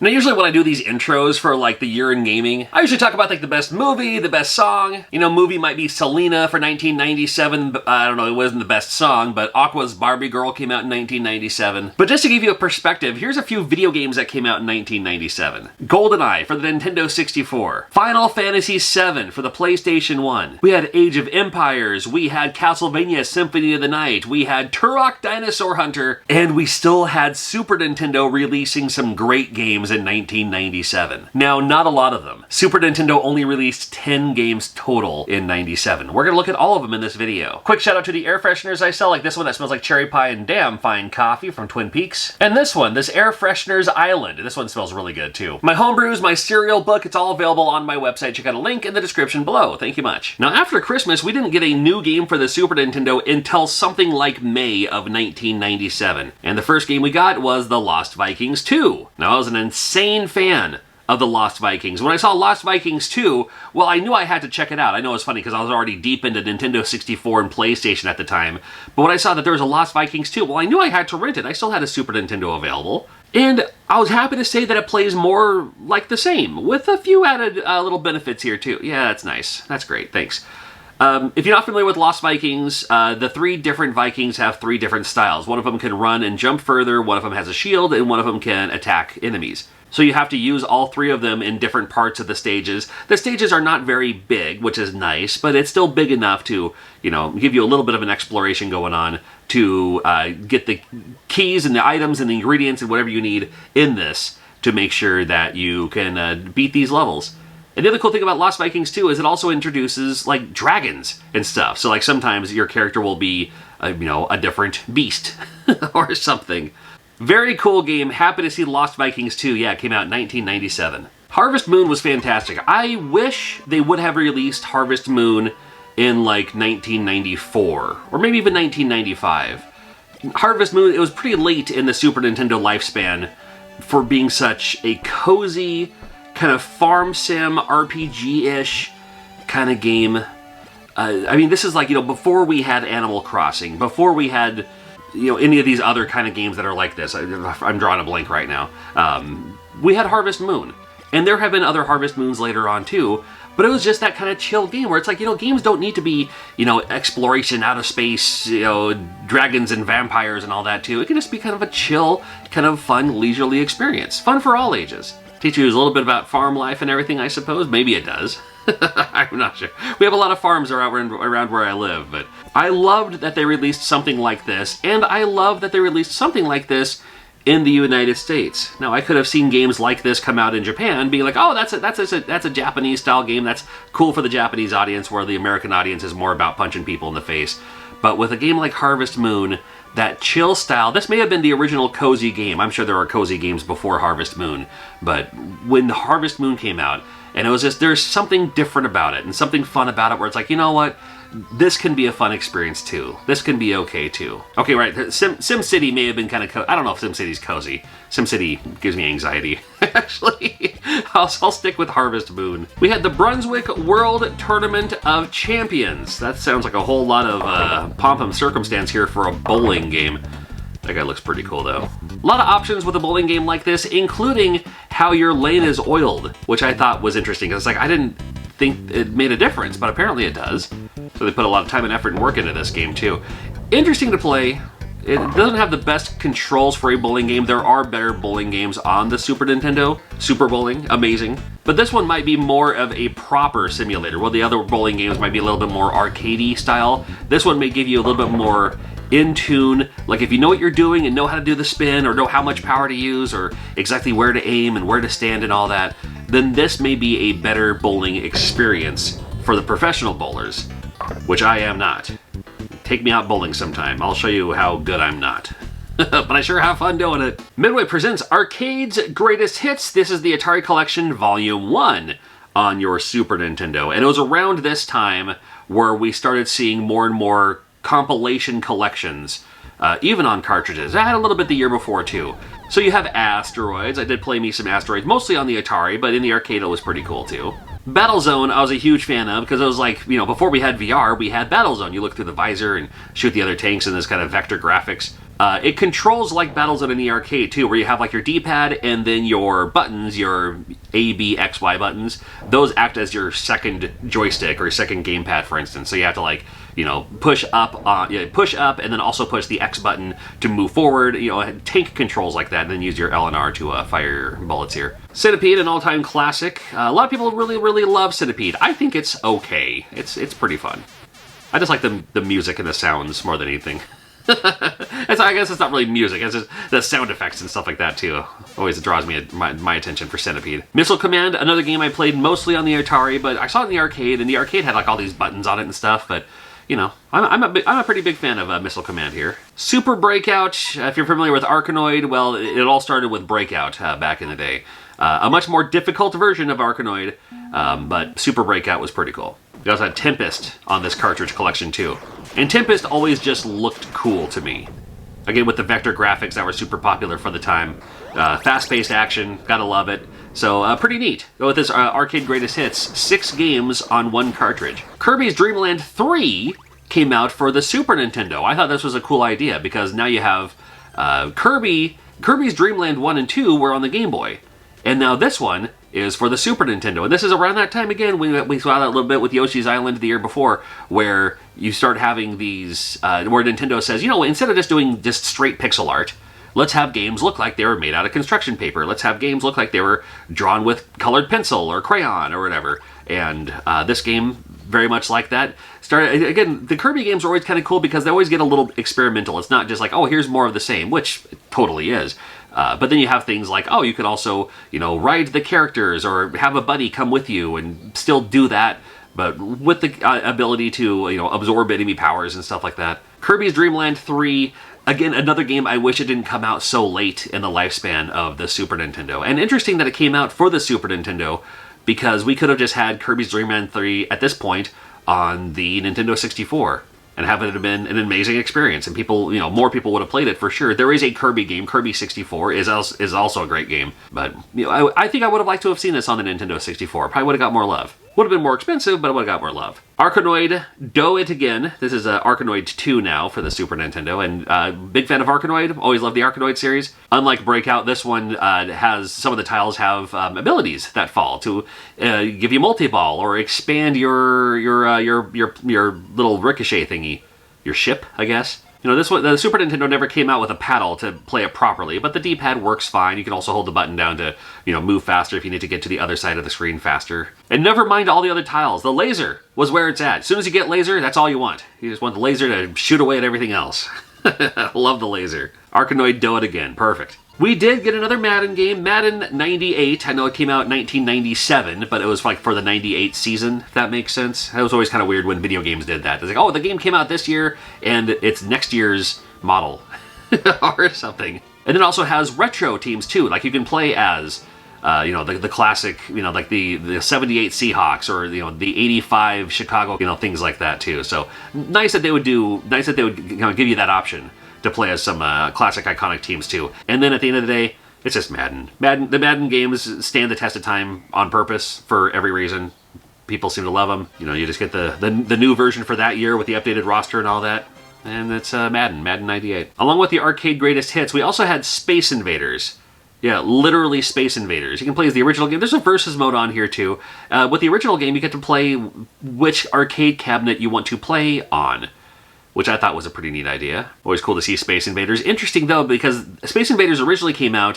Now, usually when I do these intros for like the year in gaming, I usually talk about like the best movie, the best song. You know, movie might be Selena for 1997, but I don't know, it wasn't the best song, but Aqua's Barbie Girl came out in 1997. But just to give you a perspective, here's a few video games that came out in 1997. GoldenEye for the Nintendo 64. Final Fantasy VII for the PlayStation 1. We had Age of Empires. We had Castlevania Symphony of the Night. We had Turok Dinosaur Hunter. And we still had Super Nintendo releasing some great games in 1997. Now, not a lot of them. Super Nintendo only released 10 games total in 97. We're gonna look at all of them in this video. Quick shout out to the air fresheners I sell, like this one that smells like cherry pie and damn fine coffee from Twin Peaks. And this one, this Air Fresheners Island. This one smells really good too. My homebrews, my cereal book, it's all available on my website. Check out a link in the description below. Thank you much. Now, after Christmas, we didn't get a new game for the Super Nintendo until something like May of 1997. And the first game we got was The Lost Vikings 2. Now, I was an insane fan of The Lost Vikings. When I saw Lost Vikings 2, well, I knew I had to check it out. I know it's funny because I was already deep into Nintendo 64 and PlayStation at the time. But when I saw that there was a Lost Vikings 2, well, I knew I had to rent it. I still had a Super Nintendo available. And I was happy to say that it plays more like the same, with a few added little benefits here too. Yeah, that's nice. That's great. Thanks. If you're not familiar with Lost Vikings, the 3 different Vikings have 3 different styles. One of them can run and jump further, one of them has a shield, and one of them can attack enemies. So you have to use all 3 of them in different parts of the stages. The stages are not very big, which is nice, but it's still big enough to, you know, give you a little bit of an exploration going on to get the keys and the items and the ingredients and whatever you need in this to make sure that you can beat these levels. And the other cool thing about Lost Vikings 2 is it also introduces, like, dragons and stuff. So, like, sometimes your character will be, you know, a different beast or something. Very cool game. Happy to see Lost Vikings 2. Yeah, it came out in 1997. Harvest Moon was fantastic. I wish they would have released Harvest Moon in, like, 1994. Or maybe even 1995. Harvest Moon, it was pretty late in the Super Nintendo lifespan for being such a cozy, kind of farm sim, RPG-ish kind of game. I mean, this is like, you know, before we had Animal Crossing, before we had, you know, any of these other kind of games that are like this. I'm drawing a blank right now. We had Harvest Moon. And there have been other Harvest Moons later on too, but it was just that kind of chill game where it's like, you know, games don't need to be, you know, exploration, outer space, you know, dragons and vampires and all that too. It can just be kind of a chill, kind of fun, leisurely experience. Fun for all ages. Teach you a little bit about farm life and everything, I suppose. Maybe it does. I'm not sure. We have a lot of farms around where I live, but I loved that they released something like this, and I love that they released something like this in the United States. Now, I could have seen games like this come out in Japan, being like, oh, that's a Japanese-style game. That's cool for the Japanese audience, where the American audience is more about punching people in the face. But with a game like Harvest Moon, that chill style, this may have been the original cozy game. I'm sure there were cozy games before Harvest Moon, but when Harvest Moon came out, and it was just, there's something different about it, and something fun about it, where it's like, you know what? This can be a fun experience too. This can be okay too. Okay, right, SimCity may have been kind of I don't know if SimCity's cozy. SimCity gives me anxiety, actually. I'll stick with Harvest Moon. We had the Brunswick World Tournament of Champions. That sounds like a whole lot of pomp and circumstance here for a bowling game. That guy looks pretty cool, though. A lot of options with a bowling game like this, including how your lane is oiled, which I thought was interesting, because, like, I didn't think it made a difference, but apparently it does. So they put a lot of time and effort and work into this game, too. Interesting to play. It doesn't have the best controls for a bowling game. There are better bowling games on the Super Nintendo. Super Bowling, amazing. But this one might be more of a proper simulator, while the other bowling games might be a little bit more arcadey style. This one may give you a little bit more in tune, like if you know what you're doing and know how to do the spin, or know how much power to use, or exactly where to aim and where to stand and all that, then this may be a better bowling experience for the professional bowlers, which I am not. Take me out bowling sometime. I'll show you how good I'm not. But I sure have fun doing it. Midway presents Arcade's Greatest Hits. This is the Atari Collection Volume 1 on your Super Nintendo. And it was around this time where we started seeing more and more compilation collections, even on cartridges. I had a little bit the year before too. So you have Asteroids. I did play me some Asteroids, mostly on the Atari, but in the arcade it was pretty cool too. Battlezone I was a huge fan of, because it was like, you know, before we had VR, we had Battlezone. You look through the visor and shoot the other tanks in this kind of vector graphics. It controls like Battles at any arcade too, where you have like your D-pad and then your buttons, your A, B, X, Y buttons. Those act as your second joystick or second gamepad, for instance. So you have to like, you know, push up, and then also push the X button to move forward. You know, tank controls like that, and then use your L and R to fire your bullets here. Centipede, an all-time classic. A lot of people really love Centipede. I think it's okay. It's pretty fun. I just like the music and the sounds more than anything. I guess it's not really music, it's just the sound effects and stuff like that too. Always draws me my attention for Centipede. Missile Command, another game I played mostly on the Atari, but I saw it in the arcade, and the arcade had like all these buttons on it and stuff, but you know, I'm a pretty big fan of Missile Command here. Super Breakout, if you're familiar with Arcanoid, well, it all started with Breakout back in the day. A much more difficult version of Arcanoid, but Super Breakout was pretty cool. We also had Tempest on this cartridge collection too. And Tempest always just looked cool to me. Again, with the vector graphics that were super popular for the time. Fast-paced action, gotta love it. So, pretty neat. Go with this Arcade Greatest Hits, 6 games on 1 cartridge. Kirby's Dream Land 3 came out for the Super Nintendo. I thought this was a cool idea, because now you have Kirby's Dream Land 1 and 2 were on the Game Boy. And now this one is for the Super Nintendo. And this is around that time again, we saw that a little bit with Yoshi's Island the year before, where you start having these, where Nintendo says, you know, instead of just doing just straight pixel art, let's have games look like they were made out of construction paper. Let's have games look like they were drawn with colored pencil or crayon or whatever. And this game, very much like that. Again, the Kirby games are always kind of cool because they always get a little experimental. It's not just like, oh, here's more of the same, which it totally is. But then you have things like, oh, you could also, you know, ride the characters or have a buddy come with you and still do that, but with the ability to, you know, absorb enemy powers and stuff like that. Kirby's Dream Land 3, again, another game I wish it didn't come out so late in the lifespan of the Super Nintendo. And interesting that it came out for the Super Nintendo, because we could have just had Kirby's Dream Land 3 at this point on the Nintendo 64. And have it have been an amazing experience, and people, you know, more people would have played it for sure. There is a Kirby game, Kirby 64 is also a great game, but you know, I think I would have liked to have seen this on the Nintendo 64. Probably would have got more love. Would have been more expensive, but it would have got more love. Arcanoid, Do It Again. This is Arcanoid 2 now for the Super Nintendo, and big fan of Arcanoid. Always loved the Arcanoid series. Unlike Breakout, this one has some of the tiles have abilities that fall to give you multi-ball or expand your little ricochet thingy, your ship, I guess. You know, this one, the Super Nintendo never came out with a paddle to play it properly, but the D-pad works fine. You can also hold the button down to, you know, move faster if you need to get to the other side of the screen faster. And never mind all the other tiles. The laser was where it's at. As soon as you get laser, that's all you want. You just want the laser to shoot away at everything else. Love the laser. Arcanoid, Do It Again. Perfect. We did get another Madden game, Madden 98. I know it came out in 1997, but it was like for the 98 season, if that makes sense. That was always kind of weird when video games did that. It's like, oh, the game came out this year, and it's next year's model, or something. And it also has retro teams, too. Like, you can play as, you know, the classic, you know, like the 78 Seahawks, or, you know, the 85 Chicago, you know, things like that, too. So, nice that they would you know, give you that option to play as some classic iconic teams too. And then at the end of the day, it's just Madden. The Madden games stand the test of time on purpose for every reason. People seem to love them. You know, you just get the new version for that year with the updated roster and all that. And it's Madden 98. Along with the Arcade Greatest Hits, we also had Space Invaders. Yeah, literally Space Invaders. You can play as the original game. There's a versus mode on here too. With the original game, you get to play which arcade cabinet you want to play on, which I thought was a pretty neat idea. Always cool to see Space Invaders. Interesting, though, because Space Invaders originally came out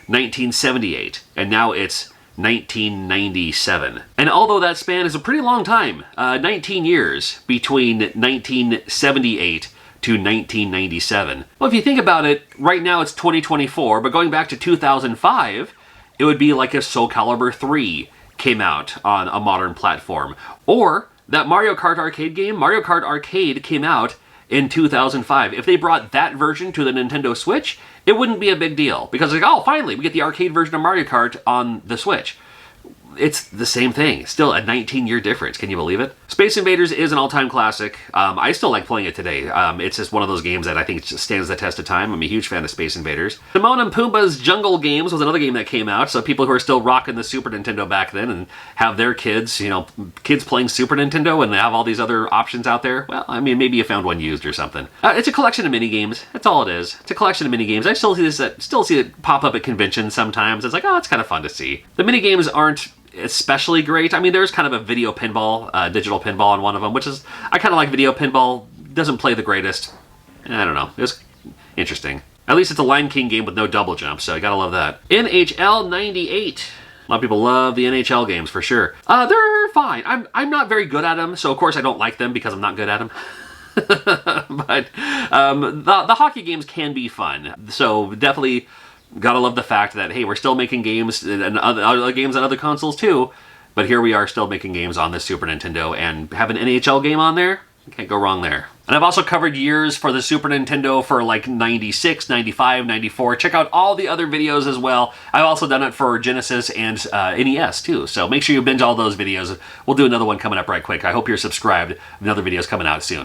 1978, and now it's 1997. And although that span is a pretty long time, 19 years between 1978 to 1997. Well, if you think about it, right now it's 2024, but going back to 2005, it would be like if Soul Calibur 3 came out on a modern platform. Or that Mario Kart arcade game, Mario Kart Arcade, came out in 2005. If they brought that version to the Nintendo Switch, it wouldn't be a big deal. Because like, oh, finally, we get the arcade version of Mario Kart on the Switch. it's the same thing. Still a 19-year difference. Can you believe it? Space Invaders is an all-time classic. I still like playing it today. It's just one of those games that I think just stands the test of time. I'm a huge fan of Space Invaders. Timon and Pumbaa's Jungle Games was another game that came out, so people who are still rocking the Super Nintendo back then and have their kids, you know, kids playing Super Nintendo and they have all these other options out there, well, I mean, maybe you found one used or something. It's a collection of mini games. That's all it is. It's a collection of mini games. I still see it pop up at conventions sometimes. It's like, oh, it's kind of fun to see. The mini games aren't especially great. I mean, there's kind of a video pinball, digital pinball on one of them, which is, I kind of like video pinball. Doesn't play the greatest. I don't know. It's interesting. At least it's a Lion King game with no double jump, so you gotta love that. NHL 98. A lot of people love the NHL games for sure. They're fine. I'm not very good at them, so of course I don't like them because I'm not good at them. But the hockey games can be fun. So definitely gotta love the fact that, hey, we're still making games and other games on other consoles too, but here we are still making games on the Super Nintendo and have an NHL game on there. You can't go wrong there. And I've also covered years for the Super Nintendo for like 96, 95, 94. Check out all the other videos as well. I've also done it for Genesis and NES too, so make sure you binge all those videos. We'll do another one coming up right quick. I hope you're subscribed. Another video's coming out soon.